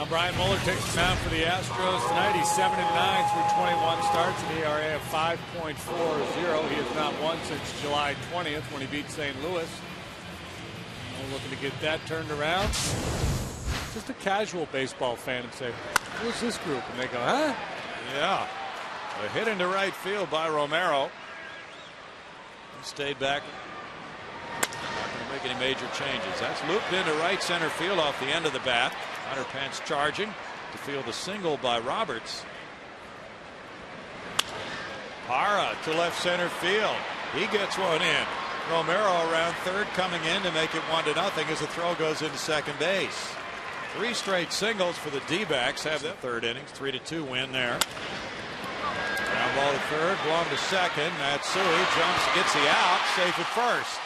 Now Brian Mueller takes the mound for the Astros tonight. He's 7-9 through 21 starts, an ERA of 5.40. He has not won since July 20th when he beat St. Louis. We're looking to get that turned around. Just a casual baseball fan and say, who's this group? And they go, huh? Yeah. A hit into right field by Romero. He stayed back. Not going to make any major changes. That's looped into right center field off the end of the bat. Hunter Pence charging to field a single by Roberts. Parra to left center field. He gets one in. Romero around third, coming in to make it 1-0 as the throw goes into second base. 3 straight singles for the D-backs. Have the third innings, 3-2 win there. Ground ball to third, Blum to second. Matsui jumps, gets the out, safe at first.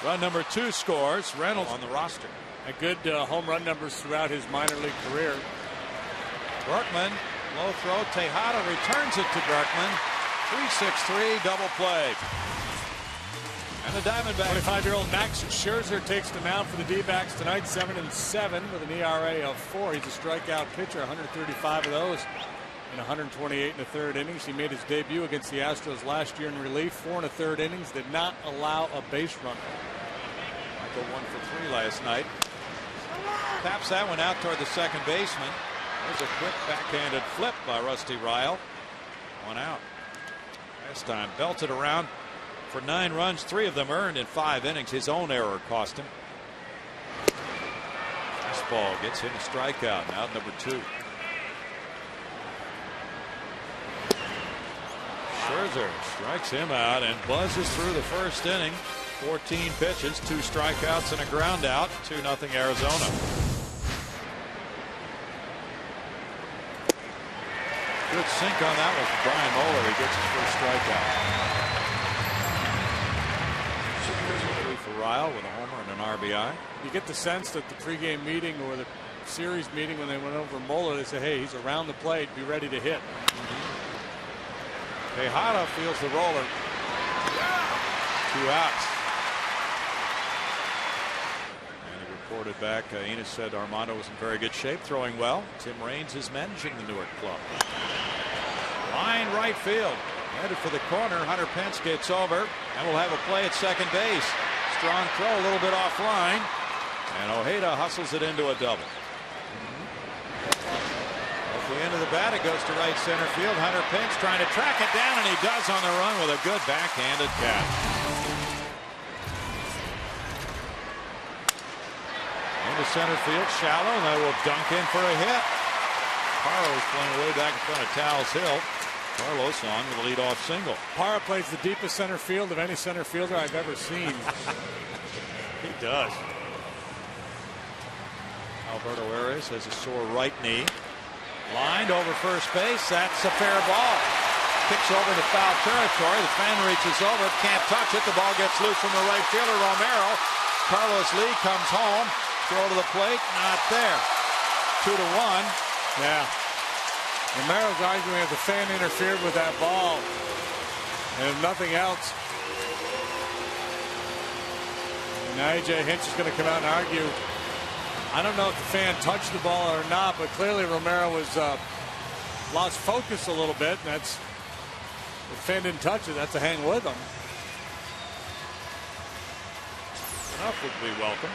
Run number 2 scores. Reynolds on the roster. A good home run numbers throughout his minor league career. Berkman, low throw. Tejada returns it to Berkman. 3-6-3 double play. And the Diamondbacks. 25-year-old Max Scherzer takes the mound for the D-backs tonight, 7-7 with an ERA of 4. He's a strikeout pitcher, 135 of those in 128 in the third innings. He made his debut against the Astros last year in relief. 4 in the third innings, did not allow a base runner. Michael 1 for 3 last night. Taps that one out toward the second baseman. There's a quick backhanded flip by Rusty Ryle. 1 out. Last time belted around for 9 runs, 3 of them earned in 5 innings. His own error cost him. This ball gets him a strikeout. Now number 2. Scherzer strikes him out and buzzes through the first inning. 14 pitches, 2 strikeouts and a ground out. 2-0 Arizona. Good sink on that one for Brian Mueller. He gets his first strikeout. 3 for Ryle with a homer and an RBI. You get the sense that the pregame meeting or the series meeting, when they went over Mueller, they said, hey, he's around the plate, be ready to hit. Tejada feels the roller. 2 outs. And he reported back. Enos said Armando was in very good shape, throwing well. Tim Raines is managing the Newark club. Line right field. Headed for the corner. Hunter Pence gets over and will have a play at second base. Strong throw, a little bit offline. And Ojeda hustles it into a double. At the end of the bat, it goes to right center field. Hunter Pence trying to track it down, and he does on the run with a good backhanded catch. Into center field, shallow, and they will dunk in for a hit. Carlos playing way back in front of Towles Hill. Carlos on with a leadoff single. Parra plays the deepest center field of any center fielder I've ever seen. He does. Alberto Arias has a sore right knee. Lined over first base. That's a fair ball. Kicks over to foul territory. The fan reaches over. Can't touch it. The ball gets loose from the right fielder, Romero. Carlos Lee comes home. Throw to the plate. Not there. 2-1. Yeah. Romero's arguing that the fan interfered with that ball. And if nothing else. Now A.J. Hinch is going to come out and argue. I don't know if the fan touched the ball or not, but clearly Romero was lost focus a little bit. And that's, if the fan didn't touch it, that's a hang with him. Enough would be welcome.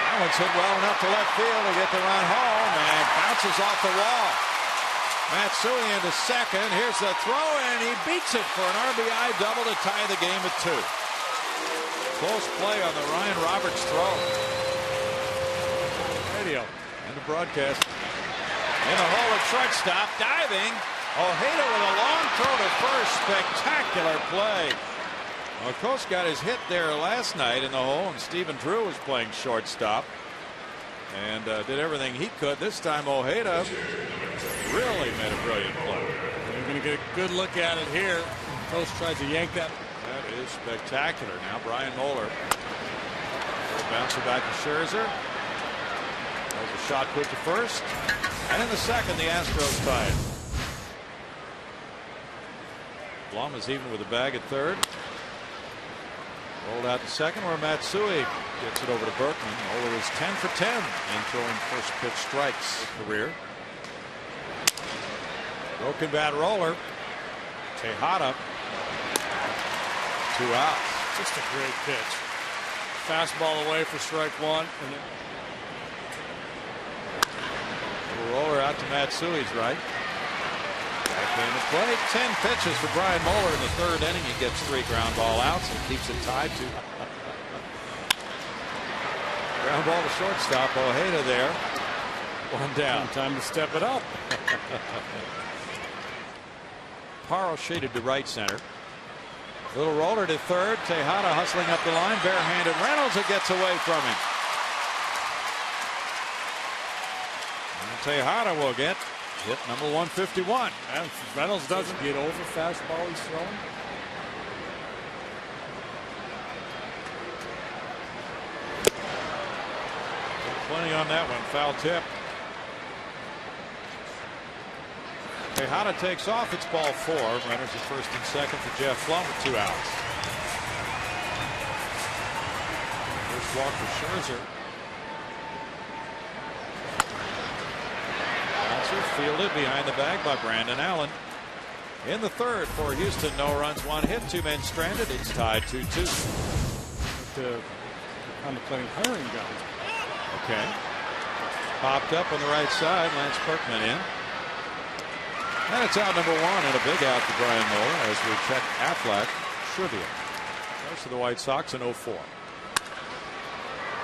That one's hit well enough to left field to get the run home and bounces off the wall. Matsui into second. Here's the throw, and he beats it for an RBI double to tie the game at 2. Close play on the Ryan Roberts throw. Radio. And the broadcast. In the hole at shortstop, diving. Ojeda with a long throw to first. Spectacular play. Well, Coast got his hit there last night in the hole, and Stephen Drew was playing shortstop and did everything he could. This time Ojeda really made a brilliant play. You're going to get a good look at it here. Coast tries to yank that. That is spectacular. Now Brian Mueller. Bouncer back to Scherzer. There's a shot put to first. And in the second, the Astros tie it. Blum is even with the bag at third. Rolled out to second where Matsui Gets it over to Berkman. Moeller is 10 for 10 in throwing first pitch strikes career. Broken bat roller. Tejada. 2 outs. Just a great pitch. Fastball away for strike one. And the roller out to Matsui's right. Backhanded play. 10 pitches for Brian Moeller in the 3rd inning. He gets 3 ground ball outs and keeps it tied to. Ground ball to shortstop. Ojeda there. 1 down. Time to step it up. Parro shaded to right center. Little roller to 3rd. Tejada hustling up the line. Barehanded Reynolds. It gets away from him. And Tejada will get hit number 151. And Reynolds doesn't get over fastball he's throwing. Plenty on that one. Foul tip. Tejada takes off. It's ball 4. Runners at first and second for Jeff Flum with 2 outs. First walk for Scherzer. Bouncer fielded behind the bag by Brandon Allen. In the 3rd for Houston, no runs, 1 hit, 2 men stranded. It's tied 2-2. Contemplating hiring guys. Okay. Popped up on the right side. Lance Kirkman in. And it's out number 1 and a big out for Brian Moeller as we check Affleck. Trivia. Goes to the White Sox in 04.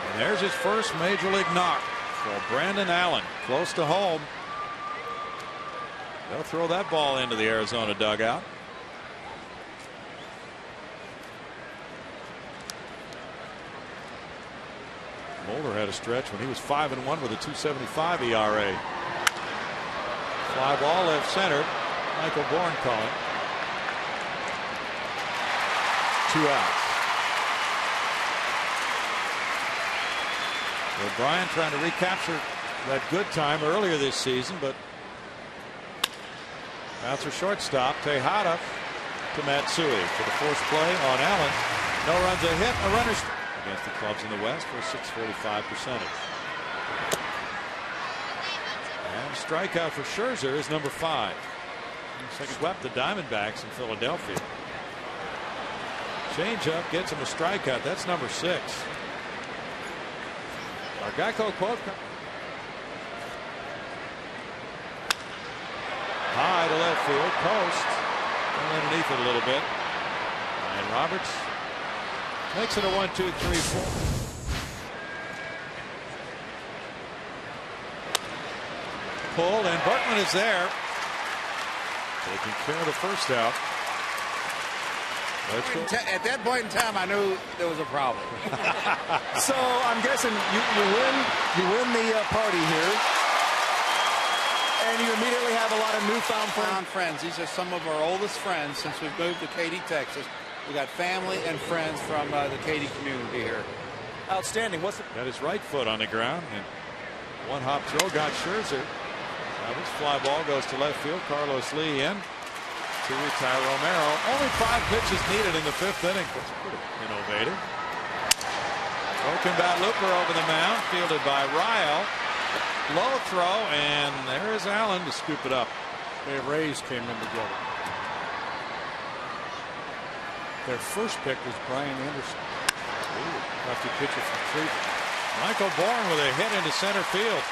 And there's his first major league knock for Brandon Allen. Close to home. They'll throw that ball into the Arizona dugout. Moeller had a stretch when he was 5-1 with a 2.75 ERA. Fly ball left center. Michael Bourne calling. 2 outs. Well, Bryant trying to recapture that good time earlier this season, but bouncer shortstop. Tejada to Matsui for the forced play on Allen. No runs, a hit, a runner against the clubs in the West for a .645 percentage. And strikeout for Scherzer is number 5. Swept the Diamondbacks in Philadelphia. Changeup gets him a strikeout. That's number 6. Our Geico quote. High to left field, post, and underneath it a little bit. And Roberts makes it a 1-2-3-4. Pull, and Berkman is there, taking care of the first out. At that point in time, I knew there was a problem. So I'm guessing you win the party here, and you immediately have a lot of newfound friends. These are some of our oldest friends since we've moved to Katy, Texas. We got family and friends from the Katy community here. Outstanding. Got his right foot on the ground, and one hop throw got Scherzer. Now this fly ball goes to left field. Carlos Lee in to retire Romero. Only 5 pitches needed in the 5th inning. That's pretty innovative. Broken bat looper over the mound, fielded by Ryle. Low throw, and there is Allen to scoop it up. The Rays came in together. Their first pick was Brian Anderson. Lefty pitcher from Cleveland. Michael Bourne with a hit into center field.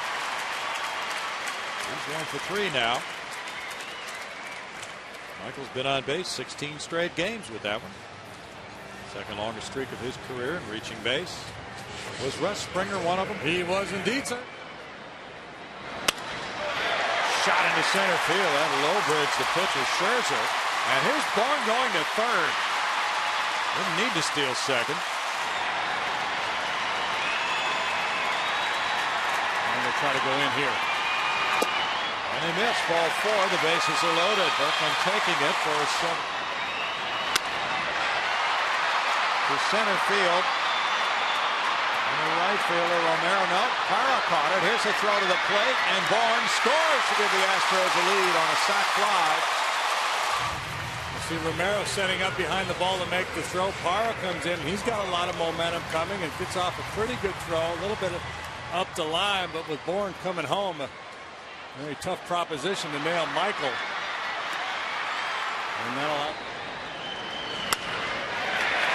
He's 1 for 3 now. Michael's been on base 16 straight games with that one. Second longest streak of his career in reaching base. Was Russ Springer one of them? He was indeed, sir. Shot into center field. That low bridge the pitcher Scherzer. And here's Bourne going to 3rd. Didn't need to steal 2nd. And they'll try to go in here. And they miss. Ball 4. The bases are loaded. Berkman taking it for a 7. To center field. And the right fielder Romero. No. Parra caught it. Here's a throw to the plate. And Bourne scores to give the Astros a lead on a sac fly. The See Romero setting up behind the ball to make the throw. Parra comes in. He's got a lot of momentum coming and gets off a pretty good throw. A little bit up the line, but with Bourne coming home, a very tough proposition to nail Michael. And that'll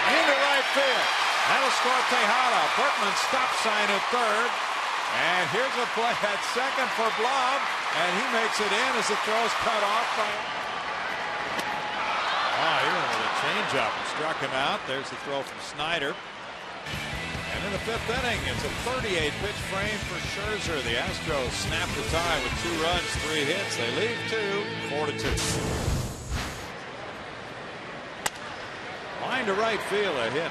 into right field. That'll score Tejada. Berkman stop sign at third. And here's a play at second for Blum. And he makes it in as the throw's cut off by... he went with a changeup and struck him out. There's the throw from Snyder. And in the fifth inning, it's a 38-pitch frame for Scherzer. The Astros snap the tie with 2 runs, 3 hits. They lead 4-2. Line to right field, a hit.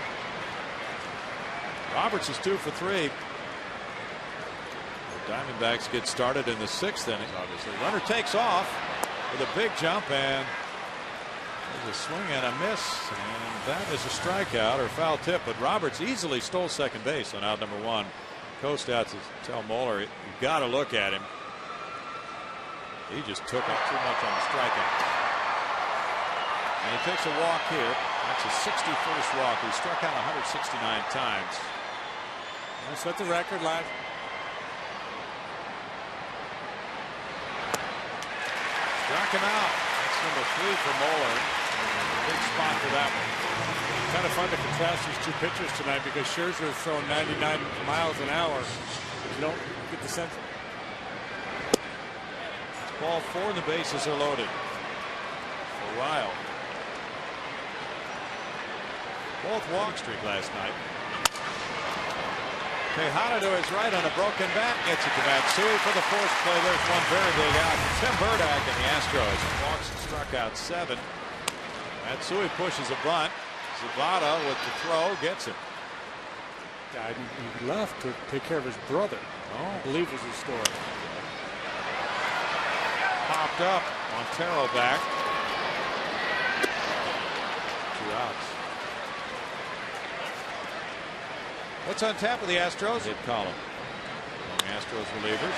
Roberts is 2 for 3. The Diamondbacks get started in the 6th inning. Obviously, runner takes off with a big jump, and there's a swing and a miss, and that is a strikeout or foul tip. But Roberts easily stole second base on out number 1. Coast out to tell Moeller, you got to look at him. He just took up too much on the strikeout. And he takes a walk here. That's his 61st walk. He struck out 169 times. That's what the record live. Struck him out. That's number 3 for Moeller. Big spot for that one. Kind of fun to contrast these 2 pitchers tonight because Scherzer is throwing 99 miles an hour. You don't get the sense. It's ball 4 and the bases are loaded for Ryle. Both walk streak last night. Tejada to his right on a broken bat. Gets it to Matsui for the 4th play. There's one very big out for Tim Burdack and the Astros. Walks and struck out 7. Matsui pushes a bunt. Zavada with the throw gets him. He left to take care of his brother. I believe was his story. Popped up. Montero back. 2 outs. What's on tap with the Astros? Hit column. Astros relievers.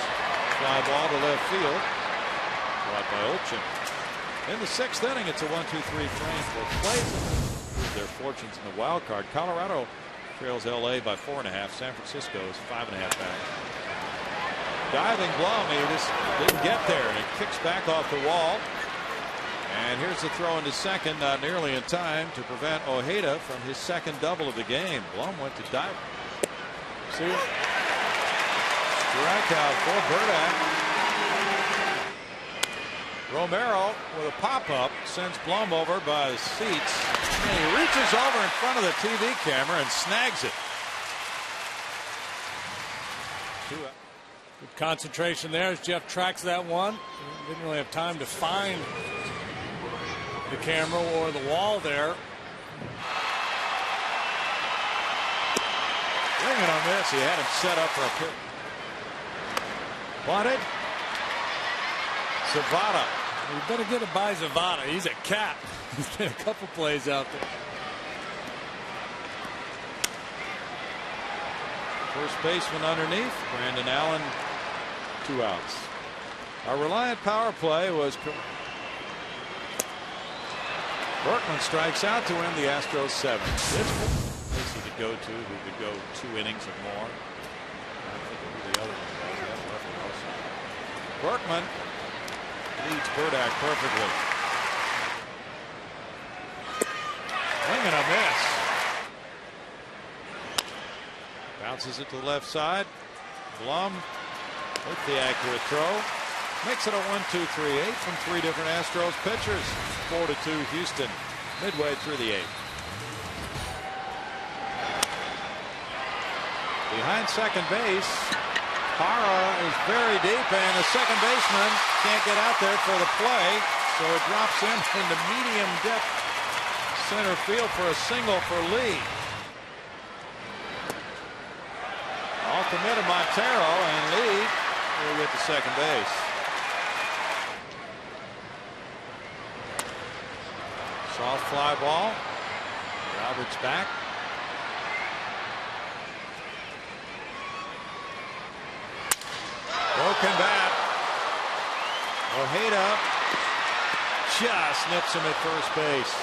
Fly ball to left field. Caught by Olchin. In the 6th inning, it's a 1-2-3 frame for Clayton. Their fortunes in the wild card. Colorado trails LA by 4.5. San Francisco is 5.5 back. Diving Blum, he just didn't get there, and it kicks back off the wall. And here's the throw into second, not nearly in time to prevent Ojeda from his 2nd double of the game. Blum went to dive. See it? Strikeout for Burdack. Romero with a pop-up sends Blum over by the seats. And he reaches over in front of the TV camera and snags it. Good concentration there as Jeff tracks that one. Didn't really have time to find the camera or the wall there. Swinging on this, he had him set up for a pitch. Bunted. Zavada. You better get it by Zavada. He's a cat. He's been a couple plays out there. First baseman underneath. Brandon Allen, 2 outs. Our reliant power play was Berkman strikes out to win the Astros 7. This place he could go to, who could go 2 innings or more. I think who the other one was. Berkman leads Burdack perfectly. Swing and a miss. Bounces it to the left side. Blum with the accurate throw. Makes it a 1-2-3-8 from 3 different Astros pitchers. 4-2 Houston midway through the 8th. Behind second base, Parra is very deep, and the second baseman can't get out there for the play, so it drops in into medium depth center field for a single for Lee. Off the mid of Montero, and Lee will get to second base. Soft fly ball. Roberts back. Broken bat. Ojeda just nips him at first base.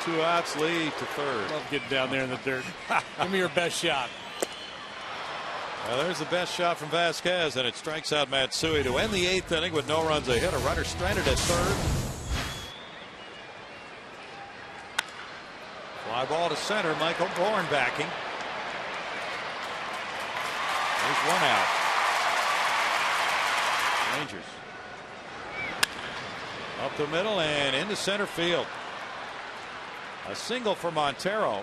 2 outs, lead to third. Love getting down there in the dirt. Give me your best shot. Well, there's the best shot from Vasquez, and it strikes out Matsui to end the 8th inning with no runs. A hit, a runner stranded at third. Fly ball to center. Michael Bourne backing. There's 1 out. Rangers up the middle and into center field. A single for Montero.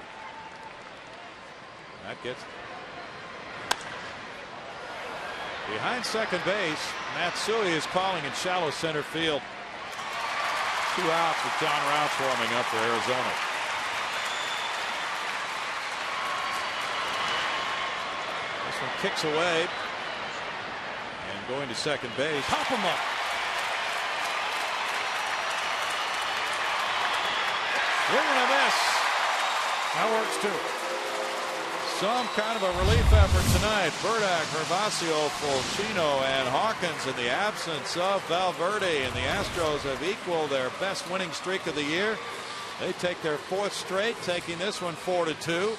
That gets behind second base. Matsui is calling in shallow center field. 2 outs with John Rouse warming up for Arizona. This one kicks away and going to second base. Pop him up. Swing and a miss. That works too. Some kind of a relief effort tonight. Burdick, Hervasio, Fulchino, and Hawkins in the absence of Valverde. And the Astros have equaled their best winning streak of the year. They take their 4th straight, taking this one 4-2.